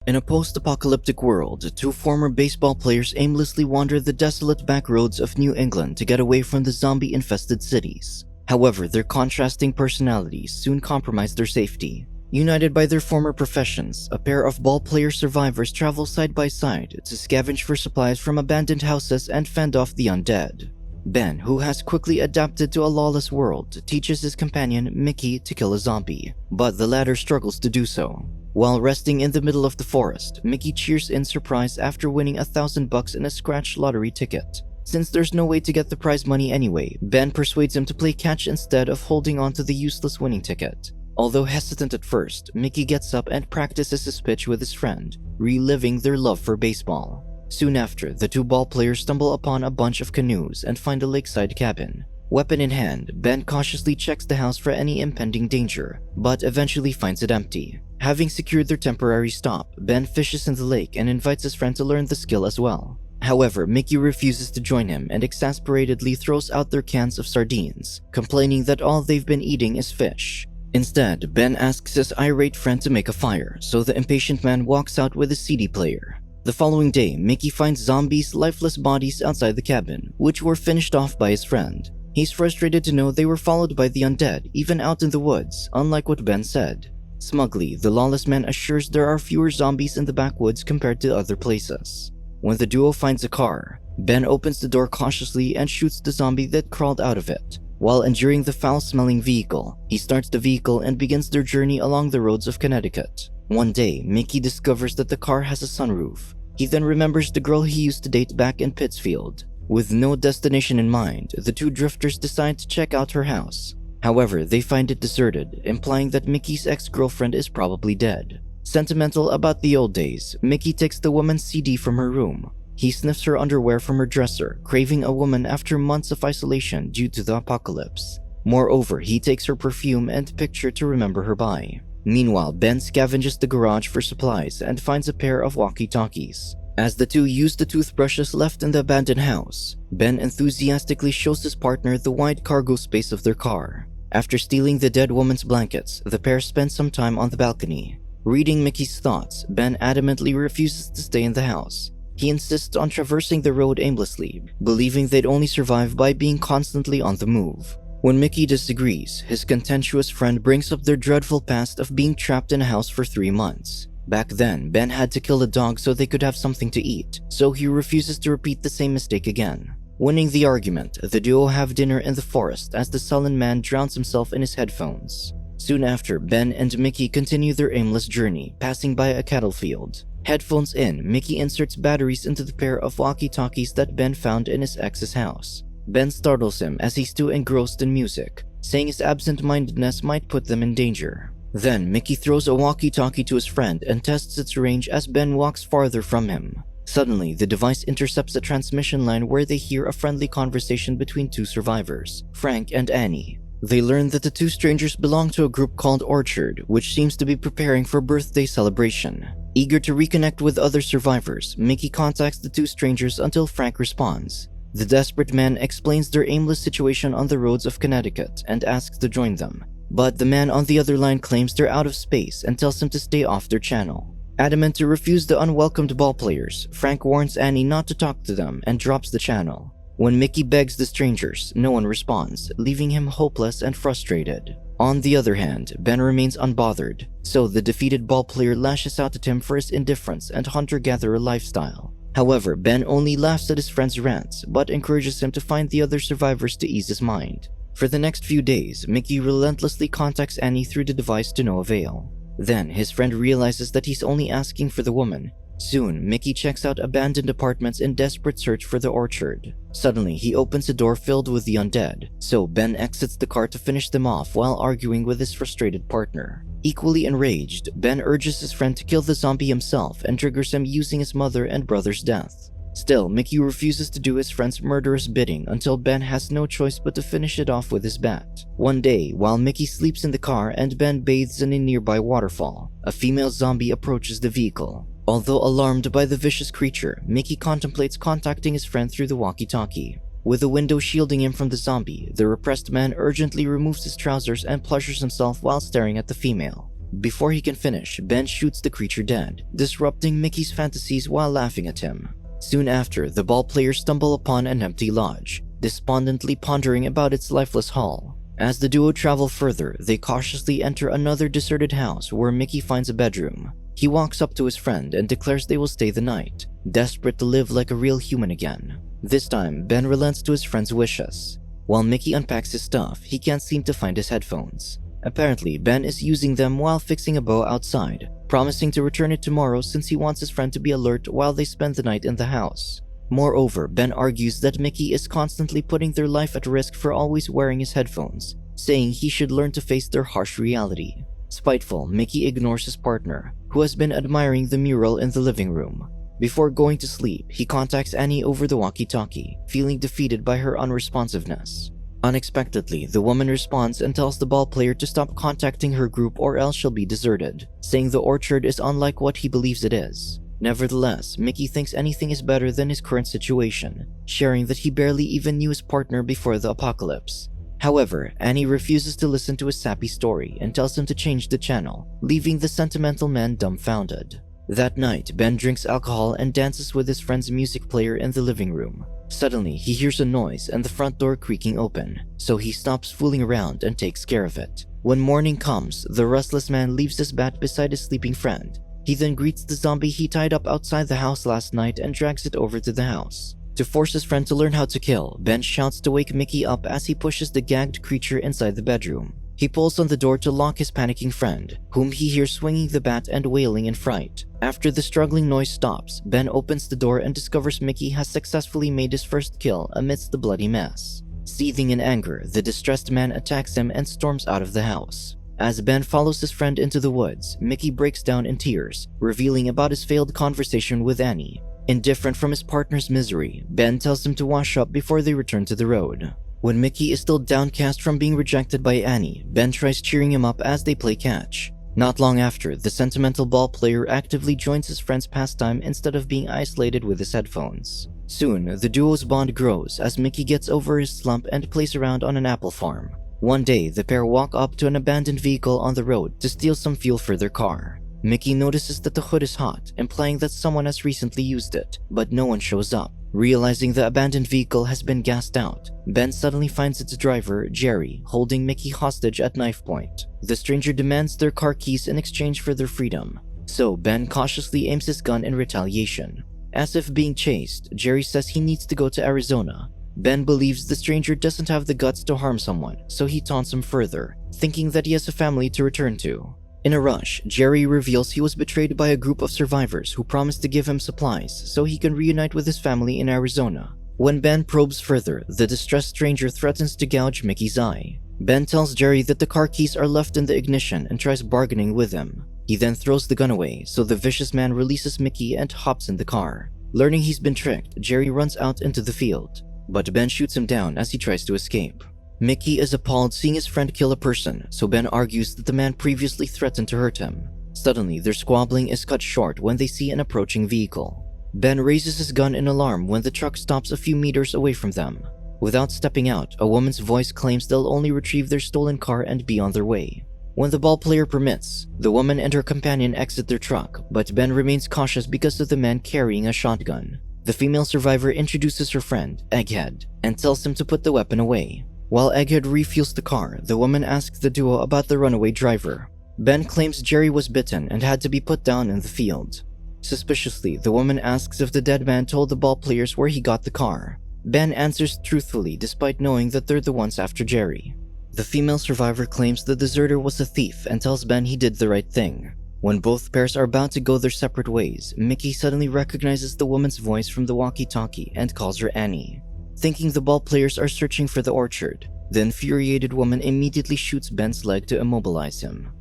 In a post-apocalyptic world, two former baseball players aimlessly wander the desolate back roads of New England to get away from the zombie-infested cities. However, their contrasting personalities soon compromise their safety. United by their former professions, a pair of ball-player survivors travel side by side to scavenge for supplies from abandoned houses and fend off the undead. Ben, who has quickly adapted to a lawless world, teaches his companion, Mickey, to kill a zombie, but the latter struggles to do so. While resting in the middle of the forest, Mickey cheers in surprise after winning $1,000 in a scratch lottery ticket. Since there's no way to get the prize money anyway, Ben persuades him to play catch instead of holding on to the useless winning ticket. Although hesitant at first, Mickey gets up and practices his pitch with his friend, reliving their love for baseball. Soon after, the two ball players stumble upon a bunch of canoes and find a lakeside cabin. Weapon in hand, Ben cautiously checks the house for any impending danger, but eventually finds it empty. Having secured their temporary stop, Ben fishes in the lake and invites his friend to learn the skill as well. However, Mickey refuses to join him and exasperatedly throws out their cans of sardines, complaining that all they've been eating is fish. Instead, Ben asks his irate friend to make a fire, so the impatient man walks out with a CD player. The following day, Mickey finds zombies' lifeless bodies outside the cabin, which were finished off by his friend. He's frustrated to know they were followed by the undead, even out in the woods, unlike what Ben said. Smugly, the lawless man assures there are fewer zombies in the backwoods compared to other places. When the duo finds a car, Ben opens the door cautiously and shoots the zombie that crawled out of it. While enduring the foul-smelling vehicle, he starts the vehicle and begins their journey along the roads of Connecticut. One day, Mickey discovers that the car has a sunroof. He then remembers the girl he used to date back in Pittsfield. With no destination in mind, the two drifters decide to check out her house. However, they find it deserted, implying that Mickey's ex-girlfriend is probably dead. Sentimental about the old days, Mickey takes the woman's CD from her room. He sniffs her underwear from her dresser, craving a woman after months of isolation due to the apocalypse. Moreover, he takes her perfume and picture to remember her by. Meanwhile, Ben scavenges the garage for supplies and finds a pair of walkie-talkies. As the two use the toothbrushes left in the abandoned house, Ben enthusiastically shows his partner the wide cargo space of their car. After stealing the dead woman's blankets, the pair spend some time on the balcony. Reading Mickey's thoughts, Ben adamantly refuses to stay in the house. He insists on traversing the road aimlessly, believing they'd only survive by being constantly on the move. When Mickey disagrees, his contentious friend brings up their dreadful past of being trapped in a house for 3 months. Back then, Ben had to kill a dog so they could have something to eat, so he refuses to repeat the same mistake again. Winning the argument, the duo have dinner in the forest as the sullen man drowns himself in his headphones. Soon after, Ben and Mickey continue their aimless journey, passing by a cattle field. Headphones in, Mickey inserts batteries into the pair of walkie-talkies that Ben found in his ex's house. Ben startles him as he's too engrossed in music, saying his absent-mindedness might put them in danger. Then, Mickey throws a walkie-talkie to his friend and tests its range as Ben walks farther from him. Suddenly, the device intercepts a transmission line where they hear a friendly conversation between two survivors, Frank and Annie. They learn that the two strangers belong to a group called Orchard, which seems to be preparing for a birthday celebration. Eager to reconnect with other survivors, Mickey contacts the two strangers until Frank responds. The desperate man explains their aimless situation on the roads of Connecticut and asks to join them. But the man on the other line claims they're out of space and tells him to stay off their channel. Adamant to refuse the unwelcomed ballplayers, Frank warns Annie not to talk to them and drops the channel. When Mickey begs the strangers, no one responds, leaving him hopeless and frustrated. On the other hand, Ben remains unbothered, so the defeated ballplayer lashes out at him for his indifference and hunter-gatherer lifestyle. However, Ben only laughs at his friend's rants, but encourages him to find the other survivors to ease his mind. For the next few days, Mickey relentlessly contacts Annie through the device to no avail. Then, his friend realizes that he's only asking for the woman. Soon, Mickey checks out abandoned apartments in desperate search for the orchard. Suddenly, he opens a door filled with the undead, so Ben exits the car to finish them off while arguing with his frustrated partner. Equally enraged, Ben urges his friend to kill the zombie himself and triggers him using his mother and brother's death. Still, Mickey refuses to do his friend's murderous bidding until Ben has no choice but to finish it off with his bat. One day, while Mickey sleeps in the car and Ben bathes in a nearby waterfall, a female zombie approaches the vehicle. Although alarmed by the vicious creature, Mickey contemplates contacting his friend through the walkie-talkie. With the window shielding him from the zombie, the repressed man urgently removes his trousers and pleasures himself while staring at the female. Before he can finish, Ben shoots the creature dead, disrupting Mickey's fantasies while laughing at him. Soon after, the ball players stumble upon an empty lodge, despondently pondering about its lifeless hull. As the duo travel further, they cautiously enter another deserted house where Mickey finds a bedroom. He walks up to his friend and declares they will stay the night, desperate to live like a real human again. This time, Ben relents to his friend's wishes. While Mickey unpacks his stuff, he can't seem to find his headphones. Apparently, Ben is using them while fixing a bow outside, promising to return it tomorrow since he wants his friend to be alert while they spend the night in the house. Moreover, Ben argues that Mickey is constantly putting their life at risk for always wearing his headphones, saying he should learn to face their harsh reality. Spiteful, Mickey ignores his partner, who has been admiring the mural in the living room. Before going to sleep, he contacts Annie over the walkie-talkie, feeling defeated by her unresponsiveness. Unexpectedly, the woman responds and tells the ball player to stop contacting her group or else she'll be deserted, saying the orchard is unlike what he believes it is. Nevertheless, Mickey thinks anything is better than his current situation, sharing that he barely even knew his partner before the apocalypse. However, Annie refuses to listen to his sappy story and tells him to change the channel, leaving the sentimental man dumbfounded. That night, Ben drinks alcohol and dances with his friend's music player in the living room. Suddenly, he hears a noise and the front door creaking open, so he stops fooling around and takes care of it. When morning comes, the restless man leaves his bat beside his sleeping friend. He then greets the zombie he tied up outside the house last night and drags it over to the house. To force his friend to learn how to kill, Ben shouts to wake Mickey up as he pushes the gagged creature inside the bedroom. He pulls on the door to lock his panicking friend, whom he hears swinging the bat and wailing in fright. After the struggling noise stops, Ben opens the door and discovers Mickey has successfully made his first kill amidst the bloody mess. Seething in anger, the distressed man attacks him and storms out of the house. As Ben follows his friend into the woods, Mickey breaks down in tears, revealing about his failed conversation with Annie. Indifferent from his partner's misery, Ben tells him to wash up before they return to the road. When Mickey is still downcast from being rejected by Annie, Ben tries cheering him up as they play catch. Not long after, the sentimental ball player actively joins his friend's pastime instead of being isolated with his headphones. Soon, the duo's bond grows as Mickey gets over his slump and plays around on an apple farm. One day, the pair walk up to an abandoned vehicle on the road to steal some fuel for their car. Mickey notices that the hood is hot, implying that someone has recently used it, but no one shows up. Realizing the abandoned vehicle has been gassed out, Ben suddenly finds its driver, Jerry, holding Mickey hostage at knife point. The stranger demands their car keys in exchange for their freedom, so Ben cautiously aims his gun in retaliation. As if being chased, Jerry says he needs to go to Arizona. Ben believes the stranger doesn't have the guts to harm someone, so he taunts him further, thinking that he has a family to return to. In a rush, Jerry reveals he was betrayed by a group of survivors who promised to give him supplies so he can reunite with his family in Arizona. When Ben probes further, the distressed stranger threatens to gouge Mickey's eye. Ben tells Jerry that the car keys are left in the ignition and tries bargaining with him. He then throws the gun away, so the vicious man releases Mickey and hops in the car. Learning he's been tricked, Jerry runs out into the field, but Ben shoots him down as he tries to escape. Mickey is appalled seeing his friend kill a person, so Ben argues that the man previously threatened to hurt him. Suddenly, their squabbling is cut short when they see an approaching vehicle. Ben raises his gun in alarm when the truck stops a few meters away from them. Without stepping out, a woman's voice claims they'll only retrieve their stolen car and be on their way. When the ball player permits, the woman and her companion exit their truck, but Ben remains cautious because of the man carrying a shotgun. The female survivor introduces her friend, Egghead, and tells him to put the weapon away. While Egghead refuels the car, the woman asks the duo about the runaway driver. Ben claims Jerry was bitten and had to be put down in the field. Suspiciously, the woman asks if the dead man told the ball players where he got the car. Ben answers truthfully despite knowing that they're the ones after Jerry. The female survivor claims the deserter was a thief and tells Ben he did the right thing. When both pairs are about to go their separate ways, Mickey suddenly recognizes the woman's voice from the walkie-talkie and calls her Annie. Thinking the ball players are searching for the orchard, the infuriated woman immediately shoots Ben's leg to immobilize him.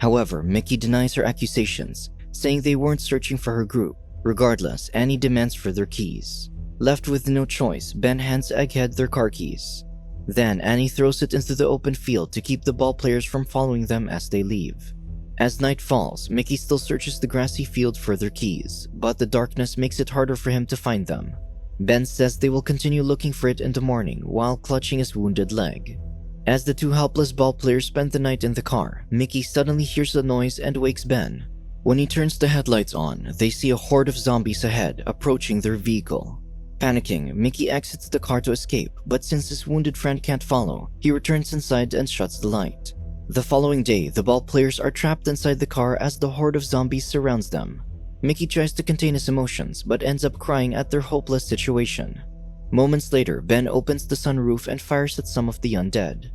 However, Mickey denies her accusations, saying they weren't searching for her group. Regardless, Annie demands for their keys. Left with no choice, Ben hands Egghead their car keys. Then Annie throws it into the open field to keep the ball players from following them as they leave. As night falls, Mickey still searches the grassy field for their keys, but the darkness makes it harder for him to find them. Ben says they will continue looking for it in the morning while clutching his wounded leg. As the two helpless ballplayers spend the night in the car, Mickey suddenly hears a noise and wakes Ben. When he turns the headlights on, they see a horde of zombies ahead, approaching their vehicle. Panicking, Mickey exits the car to escape, but since his wounded friend can't follow, he returns inside and shuts the light. The following day, the ballplayers are trapped inside the car as the horde of zombies surrounds them. Mickey tries to contain his emotions, but ends up crying at their hopeless situation. Moments later, Ben opens the sunroof and fires at some of the undead.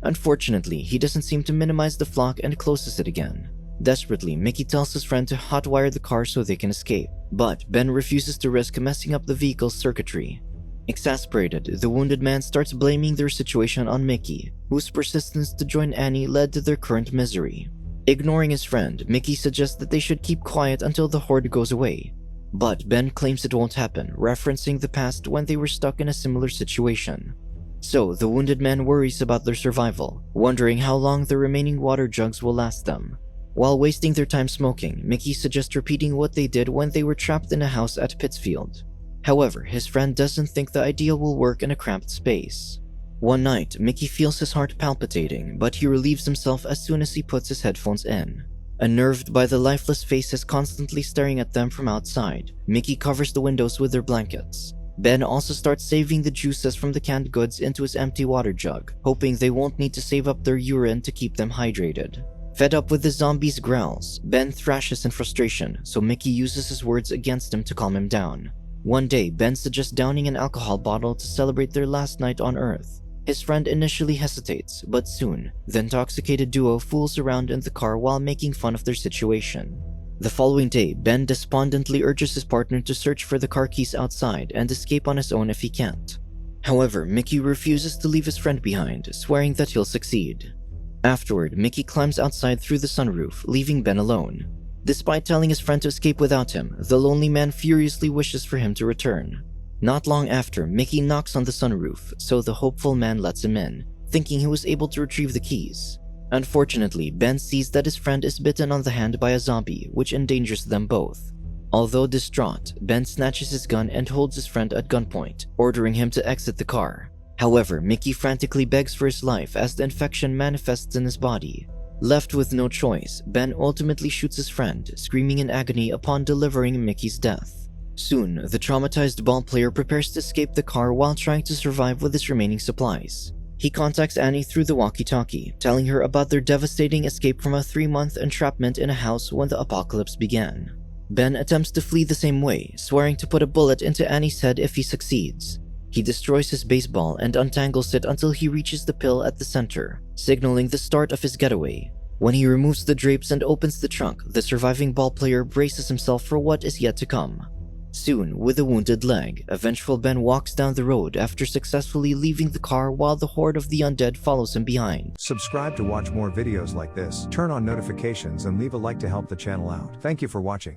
Unfortunately, he doesn't seem to minimize the flock and closes it again. Desperately, Mickey tells his friend to hotwire the car so they can escape, but Ben refuses to risk messing up the vehicle's circuitry. Exasperated, the wounded man starts blaming their situation on Mickey, whose persistence to join Annie led to their current misery. Ignoring his friend, Mickey suggests that they should keep quiet until the horde goes away. But Ben claims it won't happen, referencing the past when they were stuck in a similar situation. So, the wounded man worries about their survival, wondering how long the remaining water jugs will last them. While wasting their time smoking, Mickey suggests repeating what they did when they were trapped in a house at Pittsfield. However, his friend doesn't think the idea will work in a cramped space. One night, Mickey feels his heart palpitating, but he relieves himself as soon as he puts his headphones in. Unnerved by the lifeless faces constantly staring at them from outside, Mickey covers the windows with their blankets. Ben also starts saving the juices from the canned goods into his empty water jug, hoping they won't need to save up their urine to keep them hydrated. Fed up with the zombies' growls, Ben thrashes in frustration, so Mickey uses his words against him to calm him down. One day, Ben suggests downing an alcohol bottle to celebrate their last night on Earth. His friend initially hesitates, but soon, the intoxicated duo fools around in the car while making fun of their situation. The following day, Ben despondently urges his partner to search for the car keys outside and escape on his own if he can't. However, Mickey refuses to leave his friend behind, swearing that he'll succeed. Afterward, Mickey climbs outside through the sunroof, leaving Ben alone. Despite telling his friend to escape without him, the lonely man furiously wishes for him to return. Not long after, Mickey knocks on the sunroof, so the hopeful man lets him in, thinking he was able to retrieve the keys. Unfortunately, Ben sees that his friend is bitten on the hand by a zombie, which endangers them both. Although distraught, Ben snatches his gun and holds his friend at gunpoint, ordering him to exit the car. However, Mickey frantically begs for his life as the infection manifests in his body. Left with no choice, Ben ultimately shoots his friend, screaming in agony upon delivering Mickey's death. Soon, the traumatized ballplayer prepares to escape the car while trying to survive with his remaining supplies. He contacts Annie through the walkie-talkie, telling her about their devastating escape from a 3-month entrapment in a house when the apocalypse began. Ben attempts to flee the same way, swearing to put a bullet into Annie's head if he succeeds. He destroys his baseball and untangles it until he reaches the pill at the center, signaling the start of his getaway. When he removes the drapes and opens the trunk, the surviving ballplayer braces himself for what is yet to come. Soon, with a wounded leg, a vengeful Ben walks down the road after successfully leaving the car while the horde of the undead follows him behind. Subscribe to watch more videos like this, turn on notifications and leave a like to help the channel out. Thank you for watching.